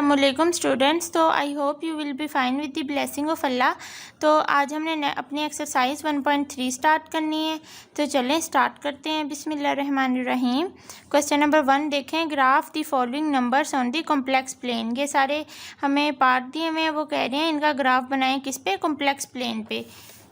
अस्सलामुअलैकुम स्टूडेंट्स। तो I hope you will be fine with the blessing of Allah. तो आज हमने अपनी एक्सरसाइज 1.3 स्टार्ट करनी है। तो चलें स्टार्ट करते हैं। बिस्मिल्लाहिर्रहमानिर्रहीम। क्वेश्चन नंबर 1 देखें। Graph the following numbers on the complex plane. ये सारे हमें पार्ट दिए हुए हैं, वो कह रहे हैं इनका ग्राफ बनाएं किस पे, कॉम्प्लेक्स प्लेन पे।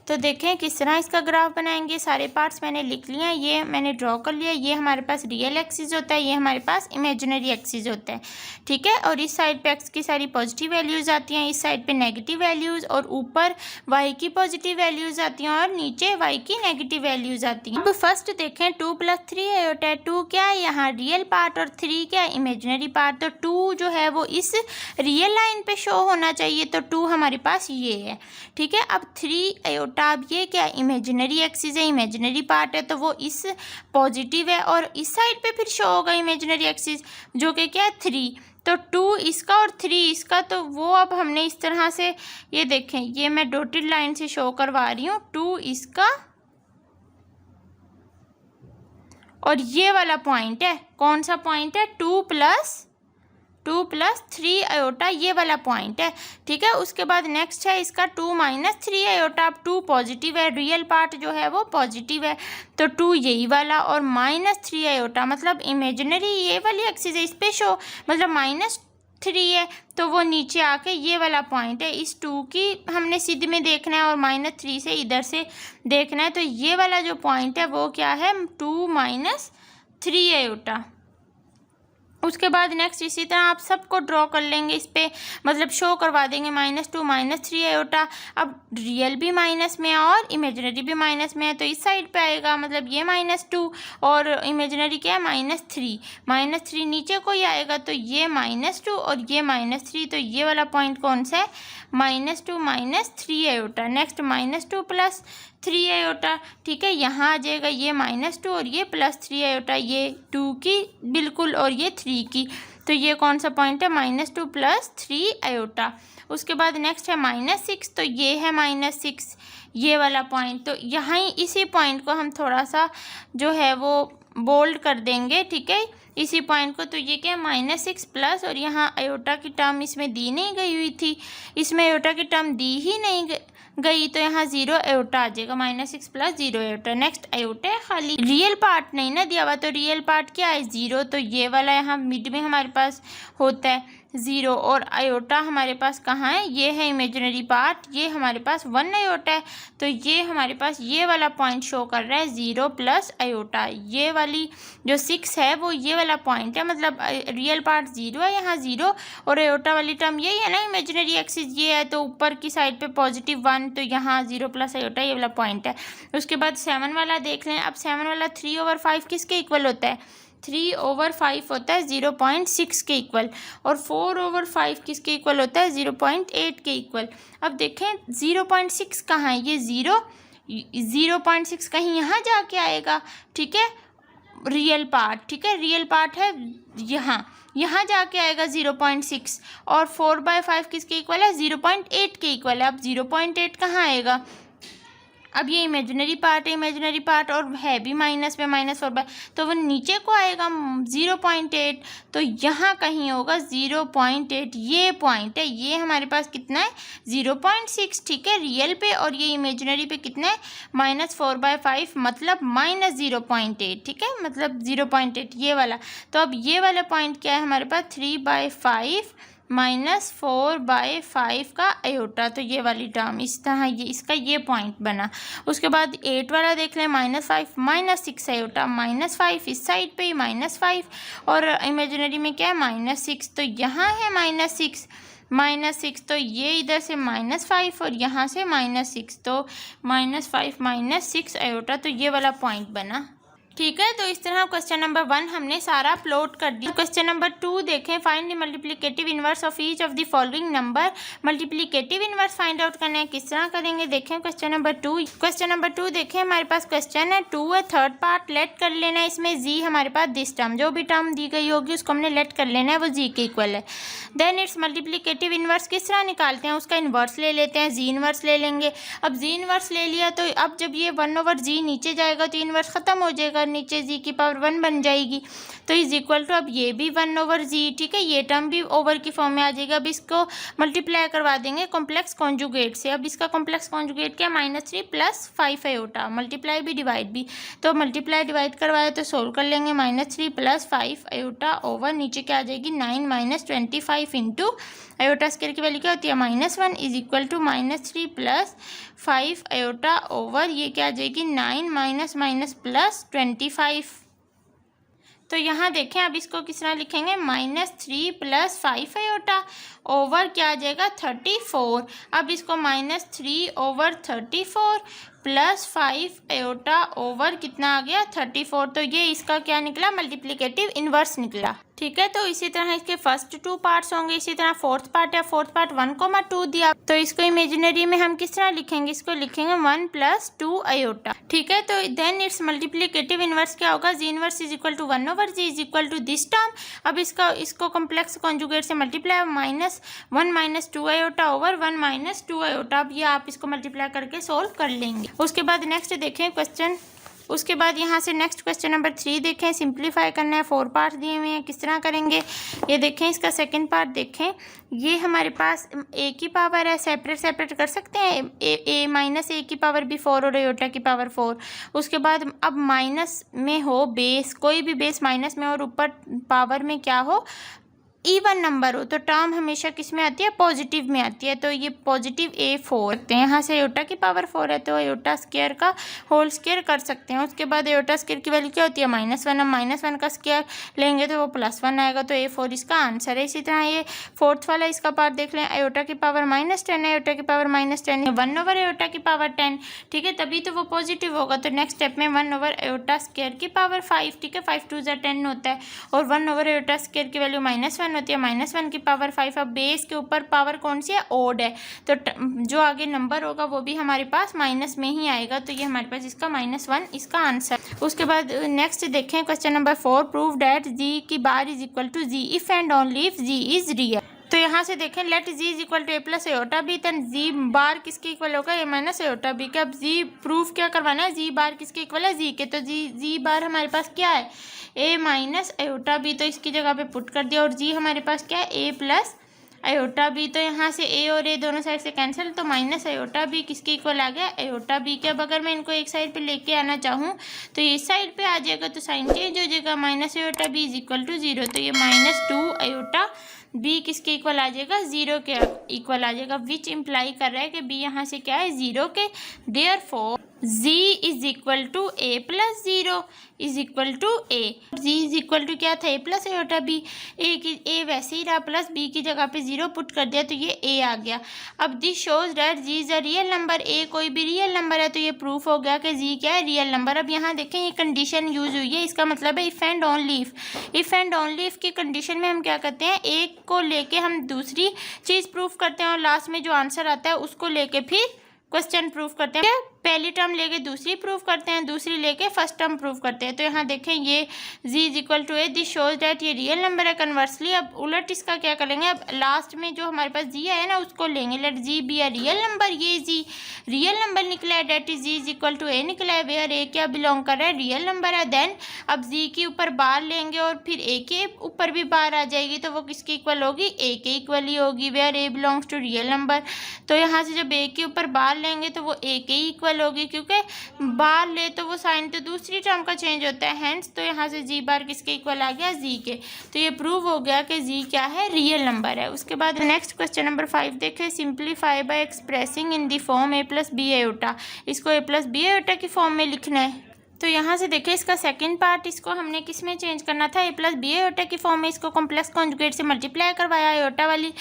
तो देखें किस तरह इसका ग्राफ बनाएंगे। सारे पार्ट्स मैंने लिख लिए हैं, ये मैंने ड्रॉ कर लिया। ये हमारे पास रियल एक्सिस होता है, ये हमारे पास इमेजिनरी एक्सिस होता है, ठीक है। और इस साइड पे एक्स की सारी पॉजिटिव वैल्यूज़ आती हैं, इस साइड पे नेगेटिव वैल्यूज़, और ऊपर वाई की पॉजिटिव वैल्यूज़ आती हैं और नीचे वाई की नेगेटिव वैल्यूज़ आती हैं। अब फर्स्ट देखें 2 + 3 है होता है। 2 क्या है यहाँ रियल पार्ट और 3 क्या है इमेजिनरी पार्ट। तो 2 जो है वो इस रियल लाइन पे शो होना चाहिए, तो 2 हमारे पास ये है, ठीक है। अब 3 आयोटा, अब ये क्या इमेजिनरी एक्सिस है, इमेजिनरी पार्ट है, तो वो इस पॉजिटिव है और इस साइड पे फिर शो होगा इमेजिनरी एक्सिस जो कि क्या है 3। तो 2 इसका और 3 इसका, तो वो अब हमने इस तरह से, ये देखें ये मैं डॉटेड लाइन से शो करवा रही हूँ। 2 इसका और ये वाला पॉइंट है, कौन सा पॉइंट है, 2 + 3 आयोटा, ये वाला पॉइंट है, ठीक है। उसके बाद नेक्स्ट है इसका 2 - 3 आयोटा। अब 2 पॉजिटिव है, रियल पार्ट जो है वो पॉजिटिव है, तो 2 यही वाला, और -3 आयोटा मतलब इमेजिनरी ये वाली एक्सिस है, इस पे शो मतलब -3 है, तो वो नीचे आके ये वाला पॉइंट है। इस 2 की हमने सीधे में देखना है और -3 से इधर से देखना है, तो ये वाला जो पॉइंट है वो क्या है 2 - 3 आयोटा। उसके बाद नेक्स्ट इसी तरह आप सबको ड्रॉ कर लेंगे, इस पे मतलब शो करवा देंगे -2 - 3 आयोटा। अब रियल भी माइनस में है और इमेजिनरी भी माइनस में है, तो इस साइड पे आएगा, मतलब ये -2 और इमेजिनरी क्या है -3 नीचे को ही आएगा, तो ये -2 और ये -3, तो ये वाला पॉइंट कौन सा है -2 - 3 आयोटा। नेक्स्ट -2 + 3 आयोटा, ठीक है। यहाँ आ जाएगा ये -2 और ये +3 आयोटा, ये 2 की बिल्कुल और ये 3 की, तो ये कौन सा पॉइंट है -2 + 3 आयोटा। उसके बाद नेक्स्ट है -6, तो ये है -6 ये वाला पॉइंट। तो यहाँ ही इसी पॉइंट को हम थोड़ा सा जो है वो बोल्ड कर देंगे, ठीक है, इसी पॉइंट को। तो ये क्या है -6 प्लस, और यहाँ आयोटा की टर्म इसमें दी नहीं गई हुई थी, इसमें आयोटा की टर्म दी ही नहीं गई, तो यहाँ 0 आयोटा आ जाएगा, -6 + 0 आयोटा। नेक्स्ट आयोटा है खाली, रियल पार्ट नहीं ना दिया हुआ, तो रियल पार्ट क्या है 0, तो ये वाला यहाँ मिड में हमारे पास होता है 0, और आयोटा हमारे पास कहाँ है, ये है इमेजिनरी पार्ट, ये हमारे पास 1 आयोटा है, तो ये हमारे पास ये वाला पॉइंट शो कर रहा है 0 + आयोटा। ये वाली जो 6 है वो ये वाला पॉइंट है, मतलब रियल पार्ट 0 है, यहाँ 0 और आयोटा वाली टर्म यही है ना इमेजिनरी एक्सिस ये है, तो ऊपर की साइड पे +1, तो यहाँ 0 + आयोटा ये वाला पॉइंट है। उसके बाद 7 वाला देख लें। अब 7 वाला 3/5 किसके इक्वल होता है, 3/5 होता है 0.6 के इक्वल, और 4/5 किसके इक्वल होता है 0.8 के इक्वल। अब देखें 0.6 कहाँ है, ये 0.6 कहीं यहाँ जाके आएगा, ठीक है, रियल पार्ट, ठीक है, रियल पार्ट है यहाँ जाके आएगा 0.6, और 4/5 किसके इक्वल है 0.8 के इक्वल है। अब 0.8 कहाँ आएगा, अब ये इमेजिनरी पार्ट है, इमेजिनरी पार्ट और है भी माइनस में, -4/, तो वो नीचे को आएगा 0.8, तो यहाँ कहीं होगा 0.8, ये पॉइंट है, ये हमारे पास कितना है 0.6, ठीक है, रियल पे, और ये इमेजिनरी पे कितना है -4/5, मतलब -0.8, ठीक है, मतलब 0.8 ये वाला। तो अब ये वाला पॉइंट क्या है हमारे पास 3/5 -4/5 का आयोटा, तो ये वाली टर्म इस तरह ये इसका ये पॉइंट बना। उसके बाद 8 वाला देख लें, -5 -6 आयोटा, -5 इस साइड पे ही -5 और इमेजिनरी में क्या है -6, तो यहाँ है -6, तो ये इधर से -5 और यहाँ से -6, तो -5 -6 आयोटा, तो ये वाला पॉइंट बना, ठीक है। तो इस तरह क्वेश्चन नंबर 1 हमने सारा प्लॉट कर दिया। क्वेश्चन नंबर 2 देखें। Find the multiplicative inverse of each of the following number. Multiplicative inverse find out करना है, किस तरह करेंगे देखें क्वेश्चन नंबर 2। क्वेश्चन नंबर 2 देखें, हमारे पास क्वेश्चन है 2 है, थर्ड पार्ट लेट कर लेना है, इसमें जी हमारे पास दिस टर्म, जो भी टर्म दी गई होगी उसको हमने लेट कर लेना है, वो जी के इक्वल है। देन इट्स मल्टीप्लिकेटिव इनवर्स किस तरह निकालते हैं, उसका इन्वर्स ले लेते हैं, जी इनवर्स ले लेंगे। अब जी इनवर्स ले लिया, तो अब जब ये 1/g नीचे जाएगा तो इनवर्स ख़त्म हो जाएगा, नीचे जी की पावर 1 बन जाएगी। तो इज इक्वल टू अब ये भी 1/z, ठीक है, ये टर्म भी ओवर की फॉर्म में आ जाएगा। अब इसको मल्टीप्लाई करवा देंगे कॉम्प्लेक्स कॉन्जुगेट से। अब इसका कॉम्प्लेक्स कॉन्जुगेट क्या, -3 + 5 आयोटा, मल्टीप्लाई भी डिवाइड भी। तो मल्टीप्लाई डिवाइड करवाए तो सोल्व कर लेंगे, -3 + 5 आयोटा ओवर नीचे क्या आ जाएगी 9 - 25 इंटू आयोटा स्क्वायर की वैल्यू क्या होती है -1 is equal to -3 + 5 iota over ये क्या आ जाएगी 9 - +25। तो यहाँ देखें अब इसको किस तरह लिखेंगे, -3 + 5 आयोटा ओवर क्या आ जाएगा 34। अब इसको -3/34 + 5 आयोटा ओवर कितना आ गया 34। तो ये इसका क्या निकला, मल्टीप्लिकेटिव इन्वर्स निकला, ठीक है। तो इसी तरह इसके फर्स्ट 2 पार्ट्स होंगे। इसी तरह फोर्थ पार्ट 1,2 दिया, तो इसको इमेजिनरी में हम किस तरह लिखेंगे, इसको लिखेंगे 1 + 2 आयोटा, ठीक है। तो देन इट्स मल्टीप्लिकेटिव इन्वर्स क्या होगा, g inverse is equal to 1/g is equal to this term. अब इसको कॉम्प्लेक्स कॉन्जुगेट से मल्टीप्लाई, -1 - 2 आयोटा ओवर 1 - 2 आयोटा। अब ये आप इसको मल्टीप्लाई करके सोल्व कर लेंगे। उसके बाद नेक्स्ट देखें क्वेश्चन, उसके बाद यहाँ से नेक्स्ट क्वेश्चन नंबर 3 देखें, सिंप्लीफाई करना है, 4 पार्ट दिए हुए हैं, किस तरह करेंगे ये देखें। इसका सेकंड पार्ट देखें, ये हमारे पास a की पावर है, सेपरेट कर सकते हैं, a की पावर भी 4 और आयोटा की पावर 4। उसके बाद अब माइनस में हो बेस, कोई भी बेस माइनस में और ऊपर पावर में क्या हो इवन नंबर हो, तो टर्म हमेशा किस में आती है, पॉजिटिव में आती है। तो ये पॉजिटिव a4 रखते हैं, यहाँ से आयोटा की पावर 4 है तो आयोटा स्क्वायर का होल स्क्वायर कर सकते हैं। उसके बाद आयोटा स्क्वायर की वैल्यू क्या होती है -1। अब -1 का स्क्वायर लेंगे तो वो +1 आएगा, तो a4 इसका आंसर है। इसी तरह ये फोर्थ वाला इसका पार्ट देख लें, आयोटा की पावर -10 है, आयोटा की पावर -10 है 1/, आयोटा की पावर 10, ठीक है, तभी तो वो पॉजिटिव होगा। तो नेक्स्ट स्टेप में 1/, आयोटा स्क्वायर की पावर 5, ठीक है, 5 × 2 = 10 होता है, और 1/, आयोटा स्क्वायर की वैल्यू -1 होती है, -1 की पावर 5। अब बेस के ऊपर पावर कौन सी है, ओड है, तो जो आगे नंबर होगा वो भी हमारे पास माइनस में ही आएगा। तो ये हमारे पास इसका -1 इसका आंसर। उसके बाद नेक्स्ट देखें question number 4, prove that z की bar is equal to z if and only if z is real. तो यहाँ से देखें, let z is equal to a + iota b, then z बार किसके इक्वल होगा, a - आयोटा बी के। अब जी proof क्या करवाना है, जी बार किसके इक्वल है, जी के, तो जी बार हमारे पास क्या है a - आयोटा बी, तो इसकी जगह पे पुट कर दिया, और जी हमारे पास क्या है a + आयोटा बी, तो यहाँ से a और a दोनों साइड से कैंसिल, तो - आयोटा बी किसके इक्वल आ गया, आयोटा बी के। अब अगर मैं इनको एक साइड पे लेके आना चाहूँ तो ये इस साइड पे आ जाएगा, तो साइन चेंज हो जाएगा, - iota b is equal to 0, तो ये -2 आयोटा बी किसके इक्वल आ जाएगा, 0 के इक्वल आ जाएगा, विच इम्प्लाई कर रहा है कि बी यहाँ से क्या है 0 के। Therefore z is equal to a + 0 is equal to a। z is equal to क्या था, a + आयोटा b, a वैसे ही रहा, प्लस b की जगह पे 0 पुट कर दिया, तो ये a आ गया। अब this shows that g is a real number, a कोई भी रियल नंबर है, तो ये प्रूफ हो गया कि g क्या है, रियल नंबर। अब यहाँ देखें ये कंडीशन यूज हुई है, इसका मतलब है इफ़ एंड ओनली इफ़ की कंडीशन में हम क्या करते हैं, एक को लेके हम दूसरी चीज़ प्रूफ करते हैं, और लास्ट में जो आंसर आता है उसको लेके फिर क्वेश्चन प्रूफ करते हैं। पहली टर्म लेके दूसरी प्रूफ करते हैं, दूसरी लेके फर्स्ट टर्म प्रूफ करते हैं। तो यहाँ देखें ये z is equal to a, this shows that ये रियल नंबर है। कन्वर्सली अब उलट इसका क्या करेंगे, अब लास्ट में जो हमारे पास g आया ना उसको लेंगे, let g be a real number, ये g रियल नंबर निकला है, that is z is equal to a निकला है, वेयर a क्या बिलोंग कर रहा है, रियल नंबर है। देन अब z के ऊपर बार लेंगे और फिर a के ऊपर भी बार आ जाएगी, तो वो किसके इक्वल होगी, a के इक्वल ही होगी, where a belongs to real number. तो यहाँ से जब a के ऊपर बार लेंगे तो वो a के ही इक्वल होगी, क्योंकि बार ले तो वो साइन तो दूसरी टर्म का चेंज होता है, हेंस तो यहाँ से जी बार किसके इक्वल आ गया, जी के। तो ये प्रूव हो गया कि जी क्या है, रियल नंबर है। उसके बाद नेक्स्ट क्वेश्चन नंबर 5 देखें, simplify bye expressing in the form a + b iota. इसको a + b आयोटा की फॉर्म में लिखना है। तो यहाँ से देखिए इसका सेकंड पार्ट, इसको हमने किस में चेंज करना था, a + b आयोटा की फॉर्म में, इसको कॉम्प्लेक्स कॉन्जुगेट से मल्टीप्लाई करवाया, आयोटा वाली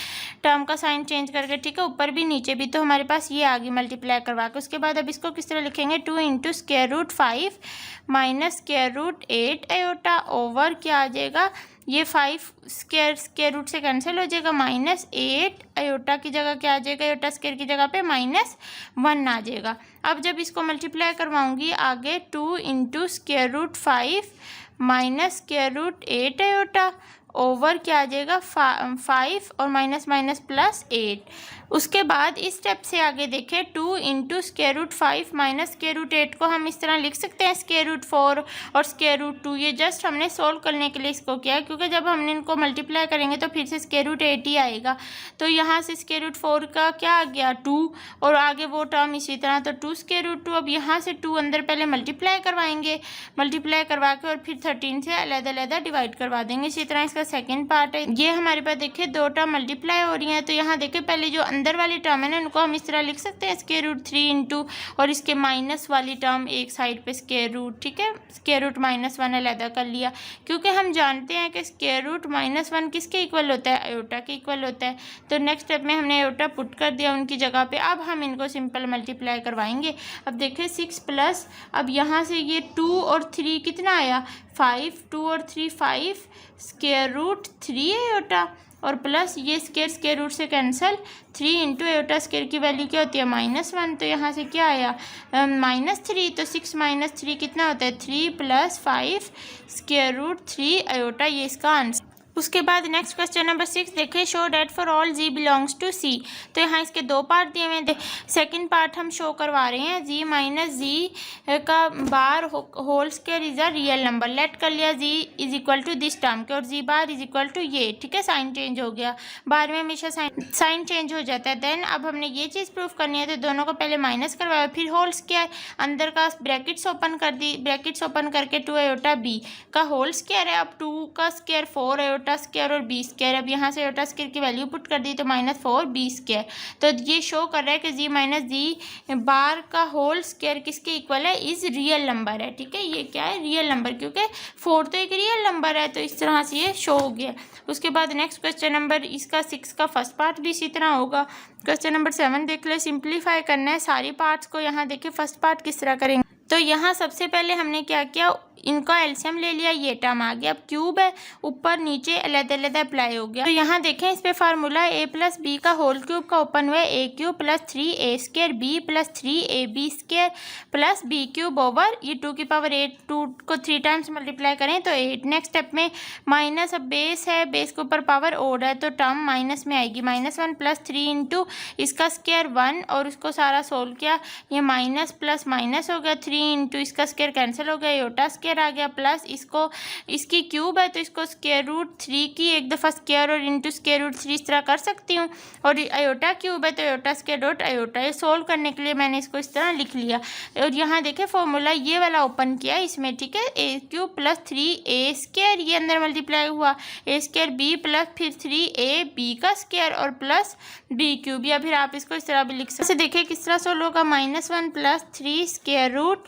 टर्म का साइन चेंज करके, ठीक है, ऊपर भी नीचे भी, तो हमारे पास ये आ गई मल्टीप्लाई करवा के। उसके बाद अब इसको किस तरह लिखेंगे, 2 × √5 - √8 आयोटा ओवर क्या आ जाएगा, ये 5 स्क्वायर रूट से कैंसिल हो जाएगा, -8 आयोटा की जगह क्या आ जाएगा, आयोटा स्क्वायर की जगह पे -1 आ जाएगा। अब जब इसको मल्टीप्लाई करवाऊंगी आगे, 2 × √5 - √8 आयोटा ओवर क्या आ जाएगा 5 और माइनस माइनस प्लस 8। उसके बाद इस स्टेप से आगे देखें 2 into square root 5 minus square root 8 को हम इस तरह लिख सकते हैं स्क्वायर रूट 4 और स्क्वायर रूट 2। ये जस्ट हमने सोल्व करने के लिए इसको किया है, क्योंकि जब हमने इनको मल्टीप्लाई करेंगे तो फिर से स्क्वायर रूट 8 ही आएगा। तो यहाँ से स्क्वायर रूट 4 का क्या आ गया 2 और आगे वो टर्म इसी तरह, तो 2 स्क्वायर रूट 2। अब यहाँ से 2 अंदर पहले मल्टीप्लाई करवाएंगे, मल्टीप्लाई करवा के और फिर 13 से अलग-अलग डिवाइड करवा देंगे। इसी तरह इसका सेकेंड पार्ट है, ये हमारे पास देखिए 2 टर्म मल्टीप्लाई हो रही हैं। तो यहाँ देखिए पहले जो अंदर वाली टर्म है ना उनको हम इस तरह लिख सकते हैं स्क्वायर रूट 3 इंटू और इसके माइनस वाली टर्म एक साइड पे स्क्वायर रूट, ठीक है, स्क्वायर रूट -1 अलग कर लिया, क्योंकि हम जानते हैं कि स्क्वायर रूट -1 किसके इक्वल होता है, आयोटा के इक्वल होता है। तो नेक्स्ट स्टेप में हमने आयोटा पुट कर दिया उनकी जगह पे। अब हम इनको सिंपल मल्टीप्लाई करवाएंगे। अब देखिए 6 प्लस, अब यहाँ से ये 2 और 3 कितना आया 5, 2 और 3 5 स्क्वायर रूट 3 आयोटा और प्लस ये स्क्वायर रूट से कैंसिल 3 इंटू आयोटा स्क्वायर की वैल्यू क्या होती है -1। तो यहाँ से क्या आया -3। तो 6 माइनस 3 कितना होता है 3 प्लस 5 स्क्वायर रूट 3 आयोटा, ये इसका आंसर। उसके बाद नेक्स्ट क्वेश्चन नंबर 6 देखें, show that for all g belongs to c. तो यहाँ इसके 2 पार्ट दिए हुए हैं। सेकंड पार्ट हम शो करवा रहे हैं जी माइनस जी का bar whole square is a real number. Let कर लिया g is equal to this term के और g bar is equal to ये, ठीक है, साइन चेंज हो गया, बार में हमेशा साइन चेंज हो जाता है। देन अब हमने ये चीज़ प्रूफ करनी है, तो दोनों को पहले माइनस करवाया, फिर होल स्क्वायर अंदर का ब्रैकेट्स ओपन कर दी, ब्रैकेट्स ओपन करके 2 आयोटा बी का होल स्क्वायर है। अब 2 का स्क्वायर 4 आयोटा स्क्वायर और बी स्क्वायर। अब यहाँ से आयोटा स्क्वायर की वैल्यू पुट कर दी तो -4 बी स्क्वायर। तो ये शो कर रहा है कि जी माइनस जी बार का होल स्क्वायर किसके इक्वल है, इज रियल नंबर है, ठीक है। ये क्या है रियल नंबर, क्योंकि 4 तो एक रियल नंबर है, तो इस तरह से ये शो हो गया। उसके बाद नेक्स्ट क्वेश्चन नंबर इसका 6 का फर्स्ट पार्ट भी इसी तरह होगा। क्वेश्चन नंबर 7 देख ले, सिंप्लीफाई करना है सारी पार्ट्स को। यहाँ देखिए फर्स्ट पार्ट किस तरह करेंगे। तो यहाँ सबसे पहले हमने क्या किया, इनका एलसीएम ले लिया, ये टर्म आ गया। अब क्यूब है, ऊपर नीचे अलग-अलग अप्लाई हो गया। तो यहाँ देखें इस पे फार्मूला a प्लस बी का होल क्यूब का ओपन हुआ है, a cube plus 3a square b plus 3ab square plus b cube over ये 2 की पावर 8, 2 को 3 टाइम्स मल्टीप्लाई करें तो 8। नेक्स्ट स्टेप में माइनस, अब बेस है, बेस के ऊपर पावर ओड है तो टर्म माइनस में आएगी, -1 प्लस 3 इंटू इसका स्क्वायर 1 और उसको सारा सोल्व किया, ये माइनस प्लस माइनस हो गया, 3 इंटू इसका स्क्वायर कैंसिल हो गया, आयोटा स्क्वायर आ गया, प्लस इसको इसकी क्यूब है तो इसको स्क्वायर रूट 3 की एक दफ़ा स्क्वायर और इंटू स्क्वायर रूट 3 इस तरह कर सकती हूँ। और आयोटा क्यूब है तो आयोटा स्क्वायर डॉट आयोटा, ये सोल्व करने के लिए मैंने इसको इस तरह लिख लिया। और यहाँ देखें फॉर्मूला ये वाला ओपन किया इसमें, ठीक है, a cube plus 3a square, ये अंदर मल्टीप्लाई हुआ, a स्क्वायर b प्लस फिर 3ab का स्क्वायर और प्लस b क्यूब, या फिर आप इसको इस तरह भी लिख सकते हैं। देखिए किस तरह सोल्व होगा, -1 plus 3 square root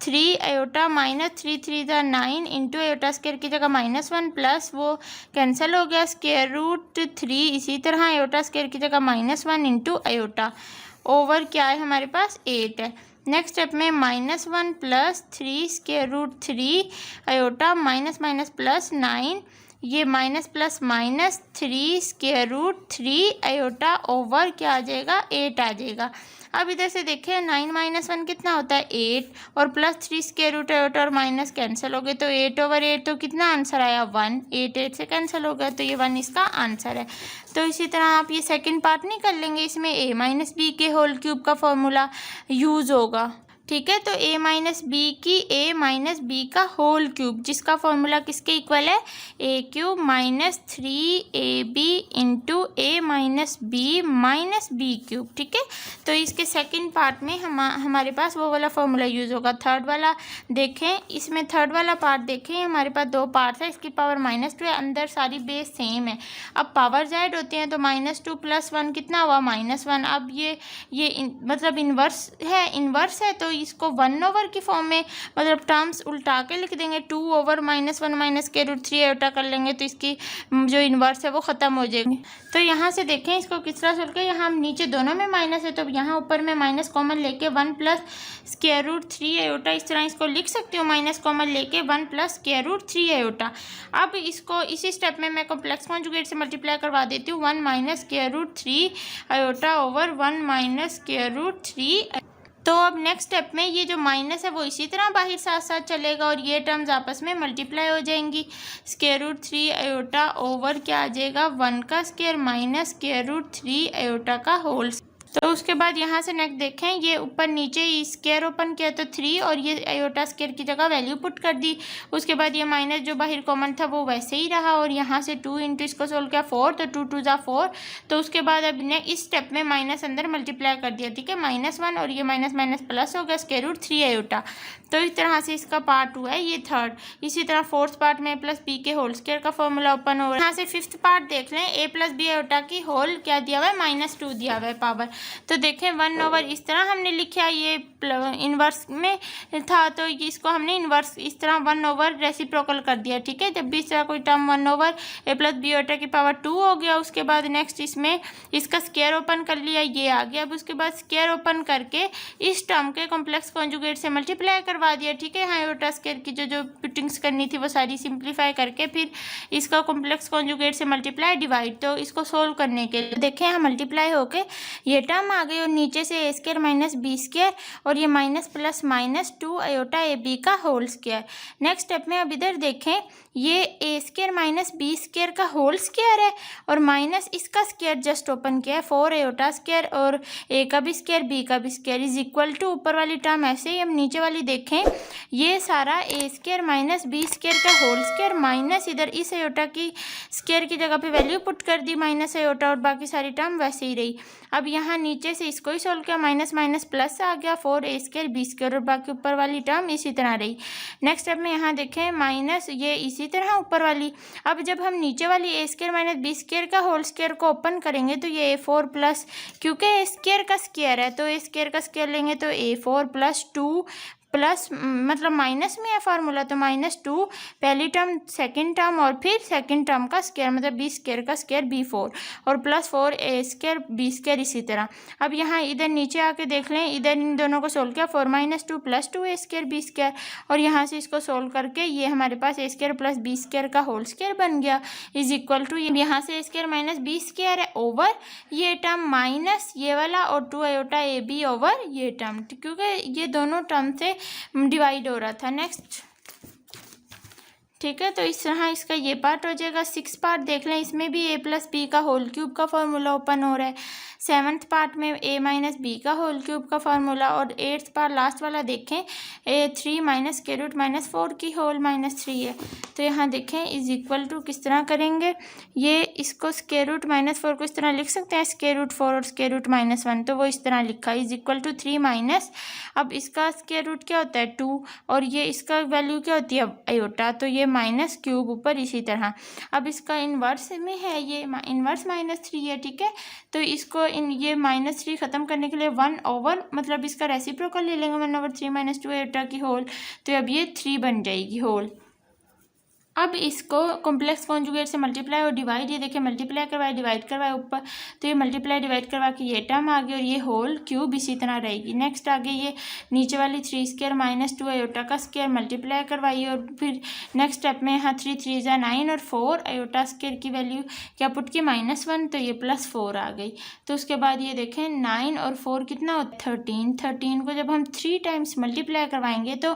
3 iota minus 3 3 था 9 इंटू आयोटा स्क्वायर की जगह -1 प्लस वो कैंसिल हो गया स्क्वायर रूट 3, इसी तरह आयोटा स्क्वायर की जगह -1 इंटू आयोटा ओवर क्या है हमारे पास 8 है। नेक्स्ट स्टेप में -1 plus 3 square root 3 iota minus minus plus 9, ये minus plus minus 3 square root 3 iota over क्या आ जाएगा 8 आ जाएगा। अब इधर से देखें 9 माइनस 1 कितना होता है 8 और प्लस 3 स्क्वायर रूट आयोटा और माइनस कैंसिल हो गए तो 8/8, तो कितना आंसर आया 1, 8 से कैंसिल हो गया तो ये 1 इसका आंसर है। तो इसी तरह आप ये सेकंड पार्ट नहीं कर लेंगे, इसमें a माइनस बी के होल क्यूब का फॉर्मूला यूज़ होगा, ठीक है। तो a माइनस बी का होल क्यूब जिसका फॉर्मूला किसके इक्वल है a cube minus 3ab into a minus b cube, ठीक है। तो इसके सेकंड पार्ट में हमारे पास वो वाला फॉर्मूला यूज़ होगा। थर्ड वाला देखें, इसमें थर्ड वाला पार्ट देखें, हमारे पास 2 पार्ट्स है, इसकी पावर -2 है, अंदर सारी बेस सेम है। अब पावर ऐड होते हैं तो -2 प्लस 1 कितना हुआ -1। अब ये मतलब इन्वर्स है तो इसको 1/, की फॉर्म में मतलब टर्म्स उल्टा के लिख देंगे, 2/-1 माइनस के रूट 3 आयोटा कर लेंगे तो इसकी जो इन्वर्स है वो ख़त्म हो जाएगी। तो यहाँ से देखें इसको किस तरह सोल्व किया, यहाँ नीचे दोनों में माइनस है तो यहाँ ऊपर में माइनस कॉमन लेके 1 प्लस स्क्वायर रूट 3 आयोटा, इस तरह इसको लिख सकती हूँ, माइनस कॉमन लेके 1 प्लस स्क्वायर रूट 3 आयोटा। अब इसको इसी स्टेप में मैं कॉम्प्लेक्स कॉन्जुगेट से मल्टीप्लाई करवा देती हूँ, 1 minus square root 3 iota over 1 minus square root 3 तो अब नेक्स्ट स्टेप में ये जो माइनस है वो इसी तरह बाहर साथ साथ चलेगा और ये टर्म्स आपस में मल्टीप्लाई हो जाएंगी। स्क्वायर रूट 3 आयोटा ओवर क्या आ जाएगा 1 का square minus square root 3 iota का होल। तो उसके बाद यहाँ से नेक्स्ट देखें, ये ऊपर नीचे स्क्वायर ओपन किया तो 3 और ये आयोटा स्क्वायर की जगह वैल्यू पुट कर दी। उसके बाद ये माइनस जो बाहर कॉमन था वो वैसे ही रहा और यहाँ से 2 इंटू इसको सोल्व किया 4 तो 2 2 ज़ा 4। तो उसके बाद अब ने इस स्टेप में माइनस अंदर मल्टीप्लाई कर दिया, ठीक है, -1 और ये माइनस माइनस प्लस हो गया स्क्वायर रूट 3 आयोटा। तो इस तरह से इसका पार्ट हुआ है ये थर्ड। इसी तरह फोर्थ पार्ट में a+b के होल स्क्वायर का फॉर्मूला ओपन हो रहा है। यहाँ से फिफ्थ पार्ट देख लें, a+b आयोटा की होल क्या दिया हुआ है -2 दिया हुआ है पावर। तो देखें 1 ओवर इस तरह हमने लिखा, ये इन्वर्स में था तो इसको हमने इन्वर्स इस तरह 1 ओवर रेसिप्रोकल कर दिया, ठीक है। जब भी इस तरह कोई टर्म 1 ओवर a+b आयोटा की पावर 2 हो गया, उसके बाद नेक्स्ट इसमें इसका स्क्वायर ओपन कर लिया, ये आ गया। अब उसके बाद स्क्वायर ओपन करके इस टर्म के कॉम्प्लेक्स कॉन्जुगेट से मल्टीप्लाई करवा दिया, ठीक है। हाँ आयोटा स्क्वायर की जो पुटिंग्स करनी थी वो सारी सिंप्लीफाई करके फिर इसका कॉम्प्लेक्स कॉन्जुगेट से मल्टीप्लाई डिवाइड। तो इसको सोल्व करने के लिए देखें यहाँ मल्टीप्लाई होके ये टर्म आ गई और नीचे से a square minus b square और ये माइनस प्लस -2 आयोटा ab का होल स्क्वायर। नेक्स्ट स्टेप में अब इधर देखें, ये a square minus b square का होल स्क्वायर है और माइनस इसका स्क्वायर जस्ट ओपन किया है 4 आयोटा स्क्वायर और a का भी स्क्वायर b का भी स्क्वायर इज इक्वल टू ऊपर वाली टर्म ऐसे ही। हम नीचे वाली देखें, ये सारा a square minus b square का होल स्क्वायर माइनस इधर इस आयोटा की स्क्वायर की जगह पे वैल्यू पुट कर दी माइनस आयोटा और बाकी सारी टर्म वैसे ही रही। अब यहाँ नीचे से इसको ही सोल्व किया, माइनस माइनस प्लस आ गया 4 a स्क्वायर b स्क्वायर और बाकी ऊपर वाली टर्म इसी तरह रही। नेक्स्ट स्टेप में यहाँ देखें माइनस ये इसी तरह ऊपर वाली। अब जब हम नीचे वाली a square minus b square का होल स्क्वायर को ओपन करेंगे तो ये a4 प्लस, क्योंकि a स्क्वायर का स्क्वायर है तो a स्क्वायर का स्क्वायर लेंगे तो a4 प्लस 2 प्लस मतलब माइनस में है फार्मूला तो -2 पहली टर्म सेकंड टर्म और फिर सेकंड टर्म का स्क्वायर मतलब b स्क्वायर का स्क्वायर b4 और plus 4 a square b square इसी तरह। अब यहाँ इधर नीचे आके देख लें, इधर इन दोनों को सोल्व किया 4 -2 plus 2 a square b square और यहाँ से इसको सोल्व करके ये हमारे पास a square plus b square का होल स्क्वायर बन गया इज इक्वल टू यहाँ से a square minus b square है ओवर ये टर्म माइनस ये वाला और 2 आयोटा ab ओवर ये टर्म, क्योंकि ये दोनों टर्म से डिवाइड हो रहा था। नेक्स्ट, ठीक है, तो इस तरह इसका ये पार्ट हो जाएगा। 6 पार्ट देख लें, इसमें भी a+b का होल क्यूब का फॉर्मूला ओपन हो रहा है। 7th पार्ट में a माइनस b का होल क्यूब का फार्मूला और 8th पार्ट लास्ट वाला देखें a3 माइनस स्क्वायर रूट -4 की होल -3 है। तो यहाँ देखें इज इक्वल टू किस तरह करेंगे, ये इसको स्क्वायर रूट -4 को इस तरह लिख सकते हैं स्क्वायर रूट 4 और स्क्वायर रूट -1, तो वो इस तरह लिखा इज इक्वल टू 3 माइनस, अब इसका स्क्वायर रूट क्या होता है 2 और ये इसका वैल्यू क्या होती है आयोटा, तो ये माइनस क्यूब ऊपर इसी तरह। अब इसका इन्वर्स में है, ये इन्वर्स -3 है, ठीक है। तो इसको ये -3 ख़त्म करने के लिए 1 ओवर मतलब इसका रेसिप्रोकल ले लेंगे 1/3 -2 आयोटा की होल, तो अब ये 3 बन जाएगी होल। अब इसको कॉम्प्लेक्स कॉन्जुगेट से मल्टीप्लाई और डिवाइड, ये देखिए मल्टीप्लाई करवाए डिवाइड करवाए ऊपर, तो ये मल्टीप्लाई डिवाइड करवा के ये टर्म आ गई और ये होल क्यूब इसी तरह रहेगी। नेक्स्ट आगे ये नीचे वाली 3 स्क्वायर -2 आयोटा का स्क्वायर मल्टीप्लाई करवाइए और फिर नेक्स्ट स्टेप में यहाँ 3 3 ज़ा 9 और 4 आयोटा स्क्वायर की वैल्यू क्या पुट की -1, तो ये +4 आ गई। तो उसके बाद ये देखें 9 और 4 कितना होता है 13 को जब हम 3 टाइम्स मल्टीप्लाई करवाएंगे तो